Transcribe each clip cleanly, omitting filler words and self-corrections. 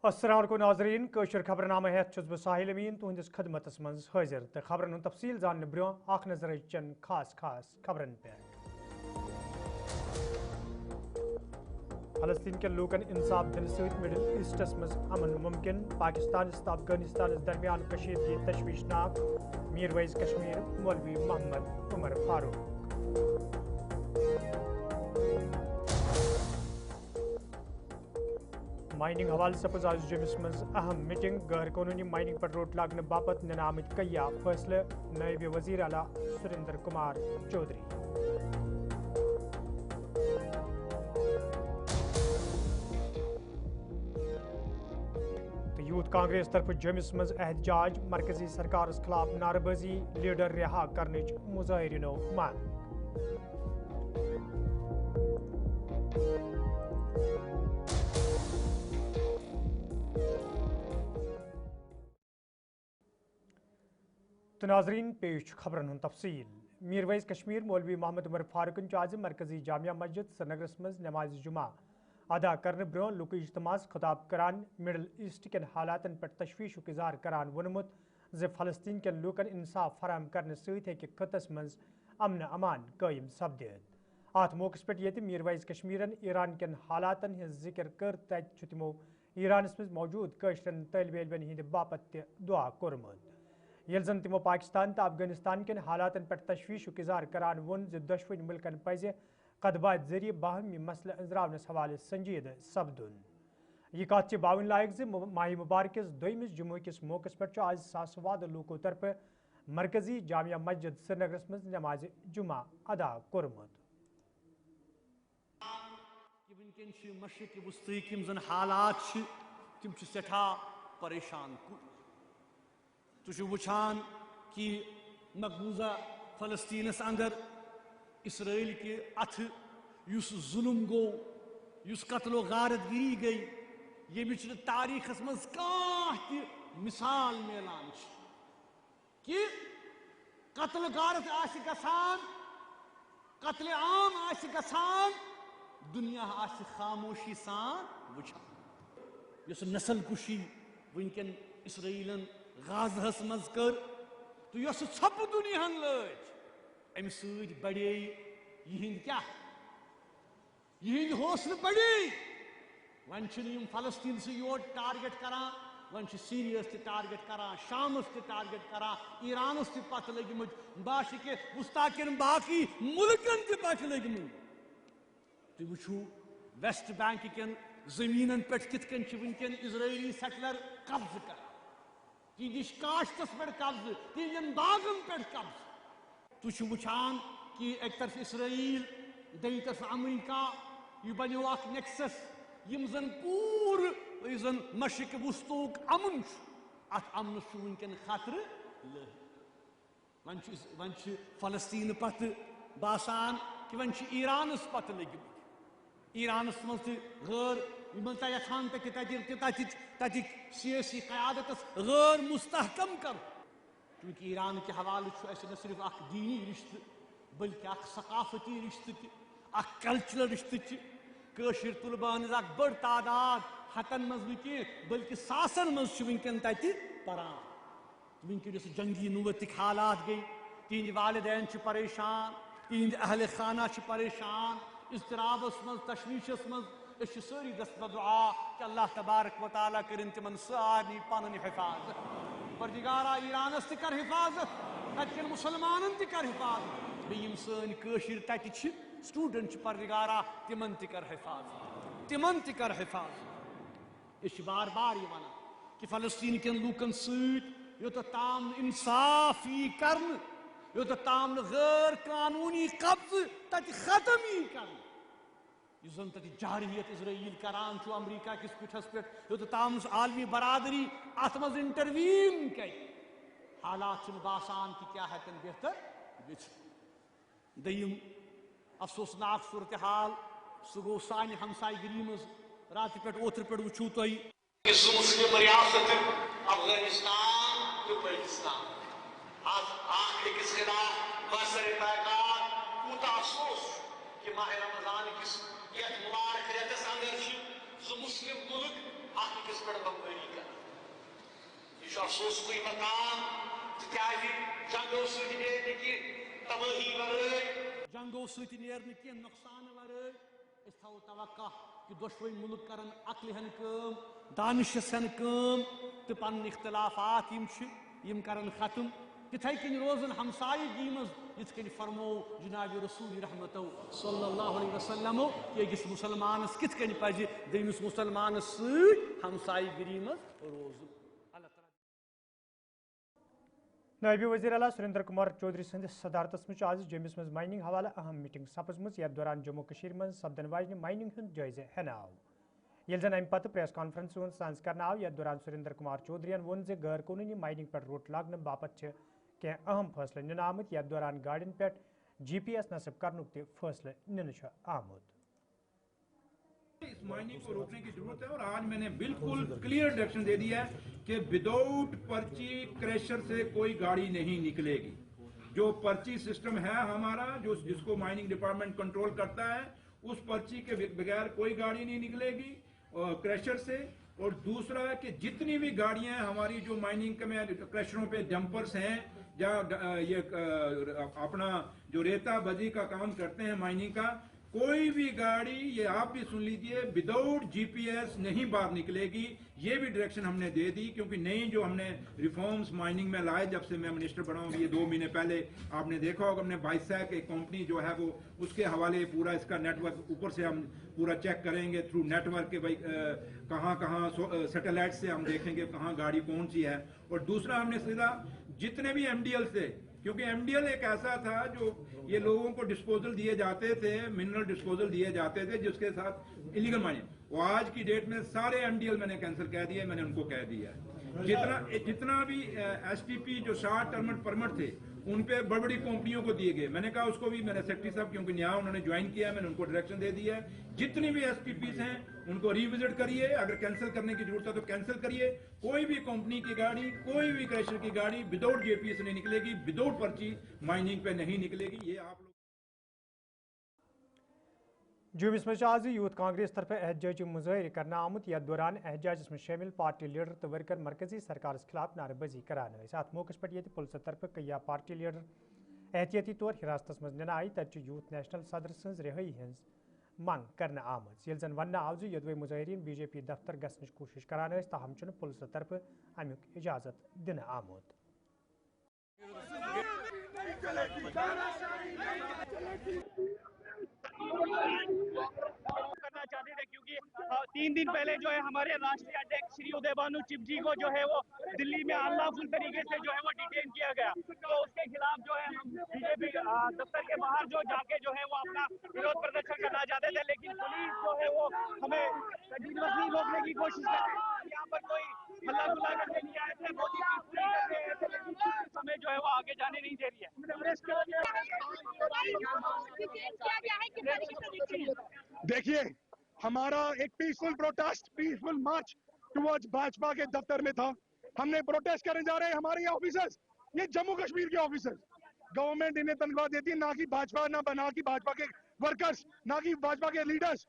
السلام علیکم ناظرین کشر خبر نامہ ہیت بہ ساحل امین تہندس خدمتس من حاضر تو خبرن ہند تفصیل زاننے برو اخ نظر چن خاص خبرن پہ فلسطین کے لوکن انصاف دن ست مڈل ایسٹس مز امن ممکن پاکستان تو افغانستان درمیان کشیدگی تشویشناک میرویز کشمیر مولوی محمد عمر فاروق مائننگ حوالہ سپز آز جمس مز اہم میٹنگ غیر قانونی مائننگ پر روک لاگنے باپت نن آمت کیا فیصلہ نائب وزیر اعلیٰ سریندر کمار چودھری یوتھ کانگریس طرف جمس مز احتجاج مرکزی سرکارس خلاف نعرہ بازی لیڈر رہا کرنچ مظاہرینو مانگ تو ناظرین پیش خبرن ہند تفصیل میرویز کشمیر مولوی محمد عمر فاروقن آز مرکزی جامعہ مسجد سرینگرس مز نماز جمعہ ادا کرنے برو لوک اجتماع خطاب کران مڈل ایسٹ کن حالاتن پہ تشویش اظہار کران ونمت ز فلسطین کن لوکن انصاف فراہم کرنے ست خطس مز امن امان قائم سپدت ات موقع پہ یہ میرویز کشمیرن ایران کن حالاتن ہز ذکر کر تت تمو ایرانس مز موجود قشرن طالب علمن ہند باپت دعا کورمت یل زن تمو پاکستان تو افغانستان کن حالاتن پہ تشویش اظہار کران ون ز دشوین ملکن پزِ قدبات ذریعہ باہمی مسئلہ انزراونس حوالہ سنجیدہ سپدن یہ کت باون لائق ز ماہ مبارکس دویمس جمعہ کس موقع پہ آز ساس واد لوکو طرف مرکزی جامعہ مسجد سرینگرس مز نماز جمعہ ادا کورمت ونکن مشرق وسطیق یم زن حالات تم سٹھا پریشان کن تھی وچان کہ مقبوضہ فلسطینس اندر اسرائیل کے اتھ یس ظلم گو یس قتل و غارت گری گئی یمچ تاریخس مز کانٛہہ تہ مثال میلان کہ قتل غارت آسہ گژھان قتل عام آسہ گژھان دنیا آسہ خاموشی سان وچھان یس نسل کشی ونکن اسرائیلن غازہس مز کر تو یس ژھپ دنیاہن لج امہ سۭتۍ بڑے یہند کیا یہند حوصلہ بڑے ون یم فلسطین سے یور ٹارگٹ کران ون سیریس تہ ٹارگٹ کران شامس تہ ٹارگٹ کران ایرانس تہ پتہ لگمت مشرق وسطیٰ کن باقی ملکن تہ پتہ لگمت تھی وچھو ویسٹ بینک کن زمینن پہ کت کن ونکن اسرائیلی سیٹلر قبضہ کر تہندس کاشتس پہ قبضہ تہندین باغن پہ قبضہ تھی وچھان کہ ایک طرف اسرائیل دیم طرف امریکہ یہ بنو اخ نیکسس یم زن پور زن مشرق وسطوک امن ات امنس ونکن خطرہ ون فلسطین پتہ باسان کہ ون ایرانس پتہ لگمت ایرانس مز غیر یھان تتک سیاسی قیادتس غیر مستحکم کر کیونکہ ایران کے حوالہ نہ صرف اخ دینی رشتہ بلکہ اخ ثقافتی رشتہ تہ اخ کلچرل رشتہ قشر طلباء اخ بڑ تعداد ہتن مز کی بلکہ ساسن مز ونکن تتہ پران ونکن اس جنگی نوتک حالات گئی تہند والدین پریشان تہند اہل خانہ پریشان اضطرابس مز تشویشس مز اس ساری دست بدعا کہ اللہ تبارک و تعالیٰ کرن تمن سارنی پنن حفاظت پردگارا ایرانس تہ کر حفاظت تتکن مسلمانن تہ کر حفاظت بیم سن قشر تتہ سٹوڈنٹ پردگارا تمن تہ کر حفاظت تمن تہ کر حفاظت اس بار بار یہ ونان کہ فلسطین کن لوکن ست یوت تام انصاف یہ کرن یوت تام غیر قانونی قبضہ تتہ ختم یہ کرن اس زن تتہ جارحیت اسرائیل کران امریکہ کس پٹھس پہ یوت تام عالمی برادری ات مز انٹروین کر حالات باسان کہ کیا ہیکن بہتر گژھت دیم افسوسناک صورتحال سہ گو سانہ ہمسائے گری مز رات پہ اوتر پہ وچھو تھی مسلم ریاست افغانستان تو پاکستان أکس خلاف بسر پیغام کوتا افسوس کہ ماہ رمضان کس یت مبارک ریتس اندر زٕ مسلم ملک أكس پر بمباری کر یہ افسوس کوئی مقام تکیازِ جنگو سۭتۍ نیرِ نہٕ کینٛہہ تبٲہی ورٲے جنگو سۭتۍ نیرِ نہٕ کینٛہہ نۄقصان ورٲے أسۍ تھاوو توقع کہ دۄشوٕنی مُلک کرن عقلہِ ہن کٲم دانشس ہن کٲم تہٕ پنٕنۍ اختلافات یم کرن ختم تِتھے کٔنۍ روزن ہمسایگی منٛز یِتھ کٔنۍ فرمو جناب رسول رحمتو صلی اللہ علیہ وسلمو کہ أکِس مسلمانس کِتھ کٔنۍ پزِ دوٚیمِس مسلمانس سۭتۍ ہمسایگری منٛز روزُن اللہ تعالیٰ نائب وزیر اعلیٰ سریندر کمار چودھری سندس صدارتس مز آز جمس مز مائننگ حوالہ اہم میٹنگ سپزمژ یتھ دوران جموں کشیر مز سپدن واجنہ مائننگ ہند جائزہ ہینہ آو یل زن امہ پتہ پریس کانفرنس ہند سانز کرنا آو یتھ دوران سریندر کمار چودھری وون زِ غیر قانونی مائننگ پہ روٹ لاگنہ باپت چھ کینٛہہ اہم فٲصلہٕ ننہ آمت یتھ دوران گاڑین پہ GPS نصب کرنک تہ فٲصلہٕ ننہ چھ آمت اس مائننگ کو روکنے کی ضرورت ہے اور آج میں نے بالکل کلیئر ڈائریکشن دے دیا ہے کہ وداؤٹ پرچی کریشر سے کوئی گاڑی نہیں نکلے گی جو پرچی سسٹم ہے ہمارا جس کو مائننگ ڈپارٹمنٹ کنٹرول کرتا ہے اس پرچی کے بغیر کوئی گاڑی نہیں نکلے گی کریشر سے اور دوسرا کہ جتنی بھی گاڑیاں ہماری جو مائننگ میں کریشروں پہ ڈمپرز ہیں یا یہ اپنا جو ریتا بجی کا کام کرتے ہیں مائننگ کا کوئی بھی گاڑی یہ آپ بھی سن لیجئے وداؤٹ GPS نہیں باہر نکلے گی یہ بھی ڈائریکشن ہم نے دے دی کیونکہ نئی جو ہم نے ریفارمز مائننگ میں لائے جب سے میں منسٹر بنا ہوں یہ 2 مہینے پہلے آپ نے دیکھا ہوگا ہم نے بائیسیک ایک کمپنی جو ہے وہ اس کے حوالے پورا اس کا نیٹ ورک اوپر سے ہم پورا چیک کریں گے تھرو نیٹ ورک کے بھائی کہاں کہاں سیٹلائٹ سے ہم دیکھیں گے کہاں گاڑی کون سی ہے اور دوسرا ہم نے سیدھا جتنے بھی MDL تھے کیونکہ MDL ایک ایسا تھا جو یہ لوگوں کو ڈسپوزل دیے جاتے تھے منرل ڈسپوزل دیے جاتے تھے جس کے ساتھ انلیگل مائننگ وہ آج کی ڈیٹ میں سارے MDL میں نے کینسل کہہ دیے میں نے ان کو کہہ دیا جتنا بھی STP جو شارٹ ٹرم پرمٹ تھے ان پہ بڑی بڑی کمپنیوں کو دیے گئے میں نے کہا اس کو بھی میں نے سیکٹری صاحب کیونکہ نیا انہوں نے جوائن کیا میں نے ان کو ڈائریکشن دے دیا ہے جتنی بھی STPs ہیں ان کو ری وزٹ کریے اگر کینسل کرنے کی ضرورت ہے تو کینسل کریے کوئی بھی کمپنی کی گاڑی کوئی بھی کریشر کی گاڑی وداؤٹ GPS نہیں نکلے گی وداؤٹ پرچی مائننگ پہ نہیں نکلے گی یہ آپ لوگ جومس مز آز یوتھ کانگریس طرف احتجاجی مظاہرہ کرنا آمت یتھ دوران احتجاجس میں شامل پارٹی لیڈر تو ورکر مرکزی سرکارس خلاف نعرہ بازی کران ات موقع پہ یہ پولیس طرف کیا پارٹی لیڈر احتیاطی طور حراستس مز ننہ آئی تت یوتھ نیشنل صدر سن رہائی ہز منگ کرنا آمت یل زن ون آو یدوے مظاہرین BJP دفتر گھنچ کوشش کران تاہم چھ پولیس طرف امیک اجازت دن آمت کرنا چاہتے تھے کیونکہ 3 دن پہلے جو ہے ہمارے راشٹریہ اڈیکش شری ادے بھانو چپ جی کو جو ہے وہ دلی میں انلافل طریقے سے جو ہے وہ ڈیٹین کیا گیا تو اس کے خلاف جو ہے ہم BJP دفتر کے باہر جو جا کے جو ہے وہ اپنا وروध پردرشن کرنا چاہتے تھے لیکن پولیس جو ہے وہ ہمیں کنٹینیوسلی روکنے کی کوشش کر رہی ہے یہاں پر کوئی ہلا گلا کرنے نہیں آئے تھے بہت ہی پیسفلی کر رہے تھے لیکن پولیس ہمیں جو ہے وہ آگے جانے نہیں دے رہی ہے دیکھیے ہمارا ایک peaceful protest peaceful March towards Bhajpa کے دفتر میں تھا ہم نے پروٹیسٹ کرنے جا رہے ہیں ہمارے یہ آفیسرز یہ جموں کشمیر کے آفیسرز گورنمنٹ انہیں تنخواہ دیتی ہے نہ کہ بھاجپا نہ کہ بھاجپا کے ورکرز نہ کہ بھاجپا کے لیڈرز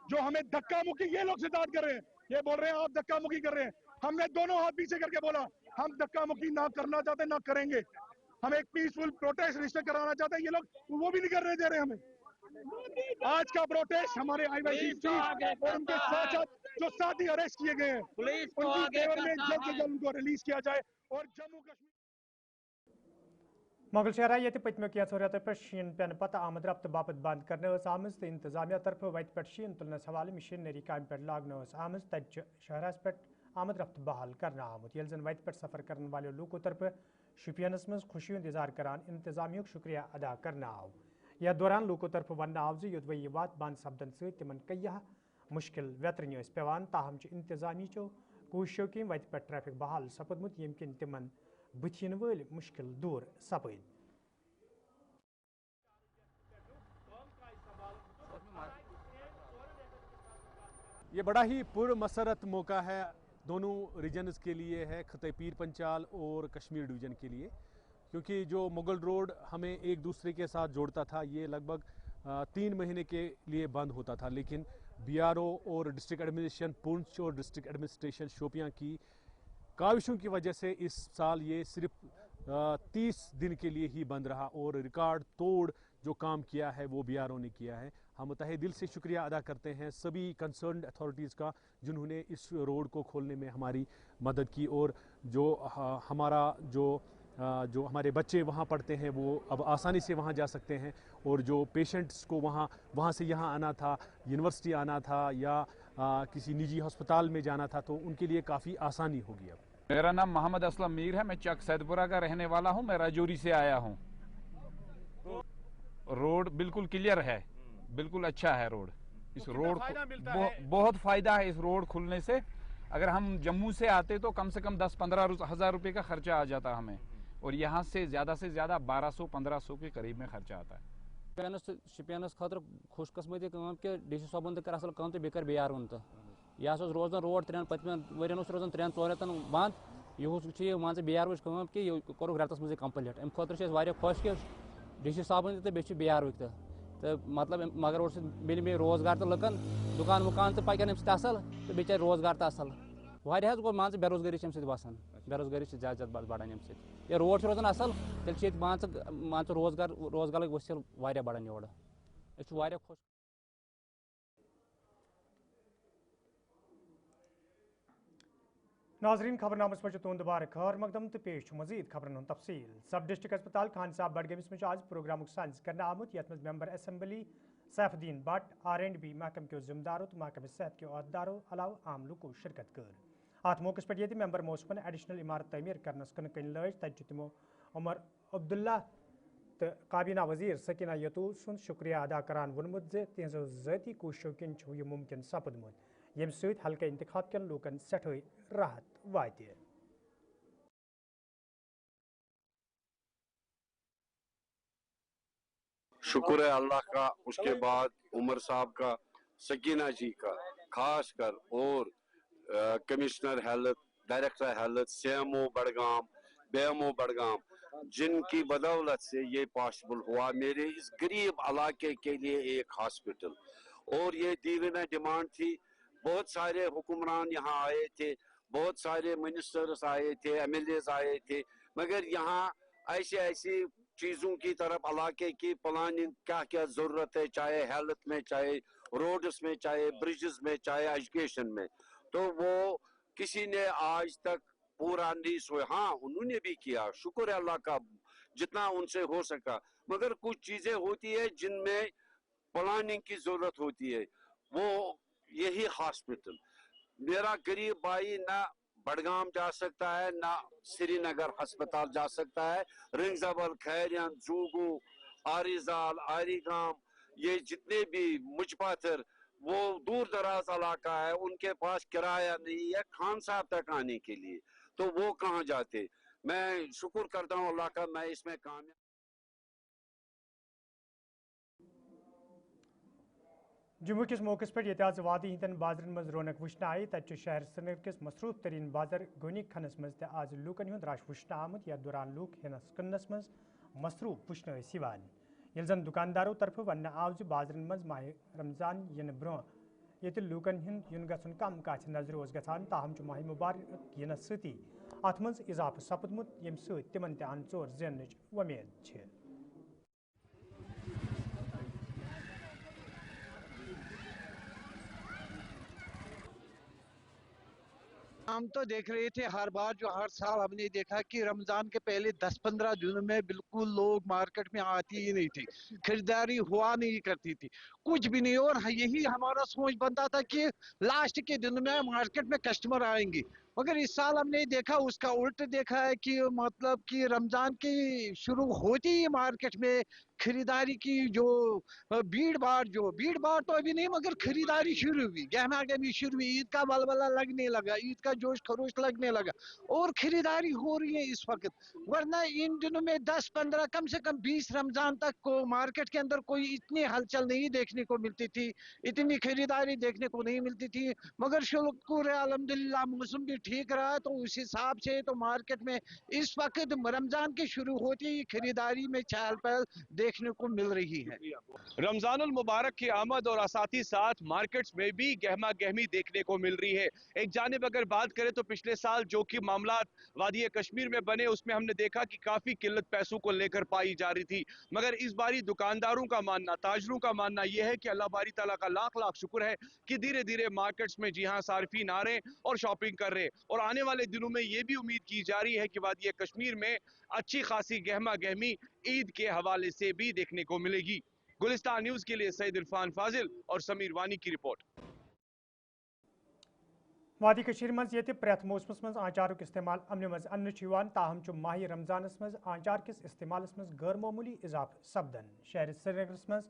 جو ہمیں دھکا مکی یہ لوگ ستاد کر رہے ہیں یہ بول رہے ہیں آپ دھکا مکی کر رہے ہیں ہم نے دونوں ہاتھ پیچھے کر کے بولا ہم دھکا مکی نہ کرنا چاہتے نہ کریں گے ہم ایک پیسفل پروٹیسٹ رجسٹر کرانا چاہتے ہیں یہ لوگ وہ بھی نہیں کرنے دے رہے ہمیں آج کا پروٹیسٹ ہمارے IYC اور ان کے ساتھ جو ساتھی اریسٹ کیے گئے ہیں ان کی فیور میں جلد سے جلد ان کو ریلیز کیا جائے اور جموں کشمیر مغل شہرہ یہ پتمو کینچو ریتو پہ شین پین پتہ آمد رفت باپت بند کرنے آمز تو انتظامیہ طرف وت پہ شین تلنس حوالہ مشینری کامہ پہ لاگنے آمز تت شہرس پہ آمد رفت بحال کرنا آمت یل زن وت پہ سفر کرنے والے لوکو طرف شپینس مز خوشی ہند اظہار کران انتظامیہ شکریہ ادا کرنا آو یا دوران لوکو طرف ون آو یدوے یہ وات بند سپدن ستمن کیا مشکل ویترن پیوان تاہم انتظامیہ چو کوششو کن وت پہ ٹریفک بحال سپدمت یم کن تمن بتین ول مشکل دور سپد یہ بڑا ہی پر مسرت موقع ہے دونوں ریجنز کے لیے ہے خطے پیر پنچال اور کشمیر ڈویژن کے لیے کیونکہ جو مغل روڈ ہمیں ایک دوسرے کے ساتھ جوڑتا تھا یہ لگ بھگ 3 مہینے کے لیے بند ہوتا تھا لیکن BRO और डिस्ट्रिक्ट एडमिनिस्ट्रेशन पुंछ और डिस्ट्रिक्ट एडमिनिस्ट्रेशन शोपियां की काविशों की वजह से इस साल ये सिर्फ 30 दिन के लिए ही बंद रहा और रिकॉर्ड तोड़ जो काम किया है वो BRO ने किया है। हम तहे दिल से शुक्रिया अदा करते हैं सभी कंसर्न्ड अथॉरिटीज़ का जिन्होंने इस रोड को खोलने में हमारी मदद की और जो हमारा जो हमारे बच्चे वहाँ पढ़ते हैं वो अब आसानी से वहाँ जा सकते हैं और जो पेशेंट्स को वहाँ से यहाँ आना था, यूनिवर्सिटी आना था या किसी निजी अस्पताल में जाना था तो उनके लिए काफ़ी आसानी होगी अब। मेरा नाम मोहम्मद असलम मीर है, मैं चक सैदपुरा का रहने वाला हूँ, मैं राजौरी से आया हूँ। रोड बिल्कुल क्लियर है, बिल्कुल अच्छा है रोड। इस रोड बहुत फायदा है इस रोड खुलने से। अगर हम जम्मू से आते तो कम से कम 10-15 हज़ार रुपये का खर्चा आ जाता हमें, और यहाँ से ज़्यादा 1200-1500 के करीब में खर्चा आता है। शुपियनस खतर खुशकस्मती कि DC साहबन कर असल काम तो बेकर BRO तो यह रोजान रोड 3 पतमें वरियन रोजान 3-4 रेतन बंद यह मान BRO काम कि कोर रेतस मज कंप्लीट अम खुद खुश कि DC साहबन तो बे BRO तो मतलब मगर मिल मे रोजगार तो लुकन दुकान वुकान तो पकन अम असल तो बेचारे रोजगार तो असल वारिया गो मान बेरोजगारी बसान बेरोजगारी ज्यादा बढ़ान अम ये रोड रोजान असल तेल मान रोजगार वसील वारिया बढ़ान योर वारिया खुश। नाजरीन खबरनामस पे तुंद बार खैर मकदम तो पेश मजीद खबरन तफसील। सब डिस्ट्रिक्ट अस्पताल खान साहब बडगमिस में आज प्रोग्राम साइंस करना आमुत यथ member assembly Saifuddin Bhat R&B महकम के जिम्मेदारों तो महकम सेहत के अहदेदारों अलावा आम लुको शिरकत कर अत मौके पे ये मेंबर मौसमन एडिशनल इमारत तमीर करनस कन कन लज तत तमो उमर अब्दुल्ला तो काबीना वजीर सकीना यतूल सुन शुक्रिया अदा करान वोनमुत जे तिहजो ज़ाती कोशिशों किन यह मुमकिन सपदमुत यम सत हल्का इंतखाब कन लोकन सठोई राहत वात। शुक्र है अल्लाह का, उसके बाद उमर साहब का, सकीना जी का खास कर, और commissioner health, director health, CMO Budgam, BMO Budgam, जिनकी बदौलत से ये पॉसिबल हुआ मेरे इस गरीब इलाके के लिए एक हॉस्पिटल। और ये दीवाना डिमांड थी, बहुत सारे हुक्मरान यहाँ आए थे, बहुत सारे मिनिस्टर्स आए थे, MLAs आए थे, मगर यहाँ ऐसी ऐसी चीज़ों की तरफ इलाके की प्लानिंग क्या क्या ज़रूरत है, चाहे हेल्थ में, चाहे रोड्स में, चाहे ब्रिजेस में, चाहे एजुकेशन में, तो वो किसी ने आज तक पूरा नहीं सोया। हाँ, उन्होंने भी किया, शुक्र है अल्लाह का, जितना उनसे हो सका, मगर कुछ चीज़ें होती है जिनमें प्लानिंग की ज़रूरत होती है, वो यही हॉस्पिटल। मेरा गरीब भाई ना बडगाम जा सकता है, ना श्रीनगर अस्पताल जा सकता है, रिंगजबल, खैरियन, जूगू, आरिजाल, आरीगाम, ये जितने भी मुजपाथर, वो दूर दराज इलाका है, उनके पास किराया नहीं है खान साहब तक आने के लिए, तो वो कहाँ जाते। मैं शुक्र करता हूँ अल्लाह का, मैं इसमें कामयाब। जम्मू किस मौके पर यह वादी हिंदन बाजरन मज रौनक वुचन आई तत शहर श्रीनगर किस मसरूफ तरीन बाजार गोनिक खनस मज आज लूकन हुंद रश वुचन आमुत यथ दौरान लूक हेनस कन्नस मज मसरूफ वुचन यवान यिल जन दुकानदारों तरफ वन आव बाजरन मज माह रमजान इन ब्रो ये लूकन हुंद युन गन कम कथ नजर गसान, ताहम माह मुबारक यनस सती अत मज इजाफ सपदमुत यम तिमन अन चोर जेनच उम्मीद। हम तो देख रहे थे हर बार, जो हर साल हमने देखा कि रमजान के पहले 10-15 दिनों में बिल्कुल लोग मार्केट में आती ही नहीं थी, खरीदारी हुआ नहीं करती थी, कुछ भी नहीं। और यही हमारा सोच बनता था कि लास्ट के दिन में मार्केट में कस्टमर आएंगे, मगर इस साल हमने देखा उसका उल्ट देखा है कि मतलब कि रमजान की शुरू होती ही मार्केट में खरीदारी की जो भीड़ भाड़ तो अभी नहीं, मगर खरीदारी शुरू हुई, गहमा गहमी शुरू हुई, ईद का बलबला लगने लगा, ईद का जोश खरोश लगने लगा और खरीदारी हो रही है इस वक्त। वरना इन दिनों में 10-15 कम से कम 20 रमजान तक को मार्केट के अंदर कोई इतनी हलचल नहीं देखने को मिलती थी, इतनी खरीदारी देखने को नहीं मिलती थी। मगर शुक्र है अल्हम्दुलिल्लाह मौसम भी ठीक रहा, तो उस हिसाब से तो मार्केट में इस वक्त रमजान की शुरू होती ही खरीदारी में चहल पहल देखने को मिल रही है। रमजान उल मुबारक की आमद और साथ ही साथ मार्केट्स में भी गहमा गहमी देखने को मिल रही है। एक जानिब अगर बात करें तो पिछले साल जो कि मामलात वादी कश्मीर में बने उसमें हमने देखा कि काफी किल्लत पैसों को लेकर पाई जा रही थी, मगर इस बारी दुकानदारों का मानना, ताजरों का मानना यह है कि अल्लाह बारी ताला का लाख लाख शुक्र है कि धीरे धीरे मार्केट्स में जी हाँ सार्फिन आ रहे हैं और शॉपिंग कर रहे हैं, और आने वाले दिनों में ये भी उम्मीद की जा रही है कि वादी कश्मीर में अच्छी खासी गहमा गहमी ईद के हवाले से भी देखने को मिलेगी। गुलिस्तान न्यूज के लिए सईद इरफान फाजिल और समीर वानी की रिपोर्ट। वादी कशीर मज ये प्रेथ मौसमस मज आचारुक इस्तेमाल अमन मज अन्न छुवान, ताहम चु माह रमजानस मज आचार किस इस्तेमालस मज गैर मामूली इजाफ सपदन। शहर श्रीनगरस मज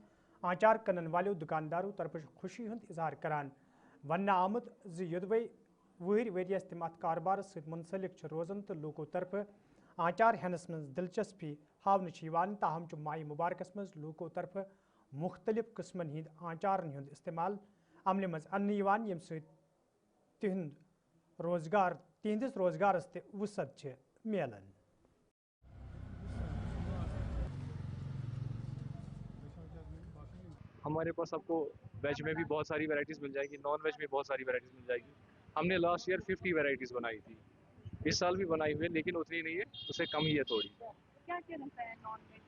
आचार कनन वाले दुकानदारों तरफ खुशी हुंद इजहार करान वन आमुद जुदवे वहर वरियस तम अत कारबार सत मुंसलिक रोजन तो लोगों तरफ आचार हेनस मज दिलचस्पी हावन छुवान, ताहम चु माह मुबारकस मज लोगों तरफ मुख्तलिफ किस्मन हिंद आचारन हुंद इस्तेमाल अमन मज अन्न यवान यम सत तिहंदिस रोजगारस ते वसत छ मिलन। हमारे पास आपको वेज में भी बहुत सारी वैरायटीज़ मिल जाएगी, नॉन वेज में बहुत सारी वैरायटीज़ मिल जाएगी। हमने लास्ट ईयर 50 वैरायटीज़ बनाई थी, इस साल भी बनाई हुई है लेकिन उतनी नहीं है, उससे कम ही है थोड़ी। क्या क्या रहता है नॉन वेज?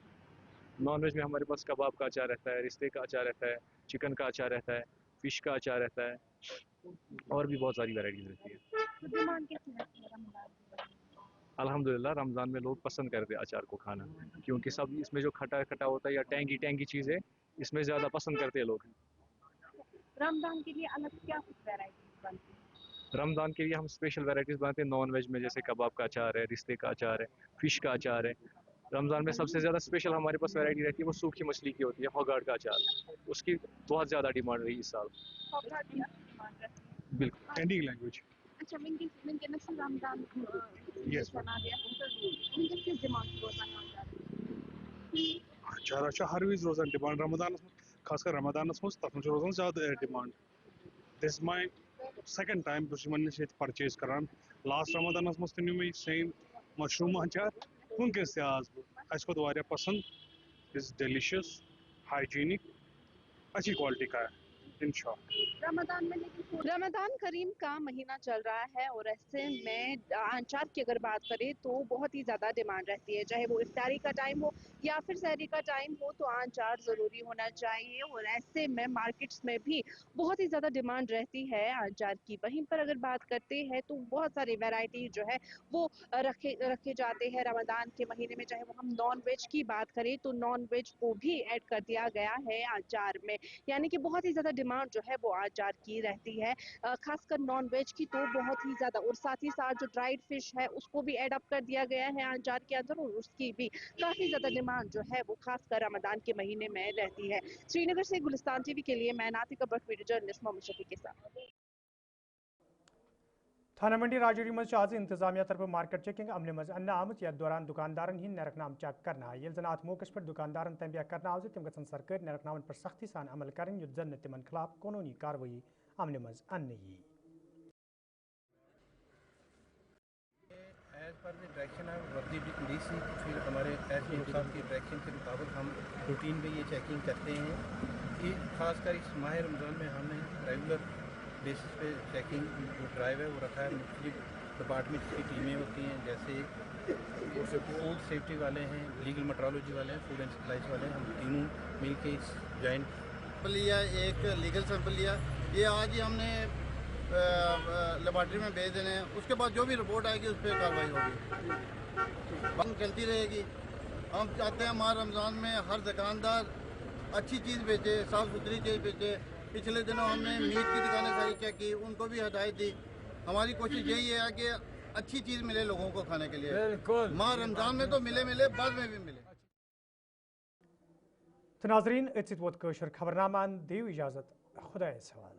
नॉन वेज में हमारे पास कबाब का अचार रहता है, रिश्ते का अचार रहता है, चिकन का अचार रहता है, फिश का अचार रहता है, और भी बहुत सारी वैरायटीज़ रहती है। तो डिमांड कैसी रहती है रमजान? अल्हम्दुलिल्लाह रमज़ान में लोग पसंद करते हैं अचार को खाना, क्योंकि सब इसमें जो खटा खटा होता है या टैंगी टैंगी चीज़ें इसमें ज़्यादा पसंद करते हैं लोग। रमजान के लिए अलग क्या कुछ वैरायटीज बनती है? रमज़ान के लिए हम स्पेशल वैरायटीज़ बनाते हैं नॉन वेज में, जैसे कबाब का अचार है, रिश्ते का अचार है, फिश का अचार है। रमज़ान में सबसे ज़्यादा स्पेशल हमारे पास वैरायटी रहती है वो सूखी मछली की होती है, होगाड़ का अचार, उसकी बहुत ज़्यादा डिमांड रही इस साल। बिल्कुल Any language. अच्छा मिनके नस्ल रमजान Yes, बना दिया उनके किस डिमांड को रोजाना होता है? अच्छा हर वीज रोजान डिमांड रमदान खासकर रमदान तथ रोजान ज्यादा demand. This my second time बस परचेज करान। लास्ट रमदान मज तन मे सेम मशरूम अचार वनकस आज अस खोत वारिया पसंद। इज डिलीशियस, हाइजीनिक, अच्छी क्वालिटी का है इंशाल्लाह। रमजान में लेकिन रमजान करीम का महीना चल रहा है और ऐसे में अचार की अगर बात करें तो बहुत ही ज़्यादा डिमांड रहती है, चाहे वो इफ्तारी का टाइम हो या फिर सहरी का टाइम हो तो अचार ज़रूरी होना चाहिए, और ऐसे में मार्केट्स में भी बहुत ही ज़्यादा डिमांड रहती है अचार की। वहीं पर अगर बात करते हैं तो बहुत सारी वैरायटी जो है वो रखे जाते हैं रमजान के महीने में। चाहे वो हम नॉन वेज की बात करें तो नॉन वेज को भी ऐड कर दिया गया है अचार में, यानी कि बहुत ही ज़्यादा डिमांड जो है वो अचार की रहती है, खासकर नॉन वेज की तो बहुत ही ज़्यादा। और साथ ही साथ जो ड्राइड फिश है उसको भी ऐड अप कर दिया गया है अचार के अंदर, और उसकी भी काफ़ी ज़्यादा डिमांड जो है वो खासकर रमजान के महीने में रहती है। श्रीनगर से गुलिस्तान टीवी के लिए मैं नातिका भट्ट, वीडियो जर्नलिस्ट मोहम्मद शफी के साथ। थाना मंडी राजौरी मज आज इंतजामिया तरफ मार्केट चेकिंग अमल मज अन्न आमत या दौरान दुकानदारन हिंद नरकनाम चेक करना ये जन अत मौके पर दुकानदारन तंबिया करना आव तम गन सरकारी नरकनामन पर सख्ती सान अमल करें युत जन तिमन खिलाफ कानूनी कार्रवाई अमल मज अन्न यी। एज पर द डायरेक्शन है वर्दी डी सी फिर हमारे एस डी साहब की डायरेक्शन के मुताबिक हम रूटीन पे ये चेकिंग करते हैं कि खासकर इस माह रमज़ान में हमने रेगुलर बेसिस पे चेकिंग जो ड्राइव है वो रखा है। मुख्तलिफ डिपार्टमेंट्स की टीमें होती हैं, जैसे फूड सेफ्टी वाले हैं, लीगल मेट्रोलॉजी वाले हैं, फूड एंड सप्लाईज वाले हैं, हम तीनों मिल के इस जॉइंट लिया, एक लीगल सैंपल लिया, ये आज ही हमने लेबॉर्ट्री में भेज देने हैं। उसके बाद जो भी रिपोर्ट आएगी उस पर कार्रवाई होगी, बंद चलती रहेगी। हम चाहते हैं माह रमज़ान में हर दुकानदार अच्छी चीज़ बेचे, साफ़ सुथरी चीज़ बेचे। पिछले दिनों हमने मीट की दुकानें सारी चेक की, उनको भी हदायत दी। हमारी कोशिश यही है कि अच्छी चीज़ मिले लोगों को खाने के लिए। बिल्कुल माह रमज़ान में तो मिले बाद में भी मिले। तो नाज़रीन वोत खबरनामान दियो इजाज़त, खुदा सवाल।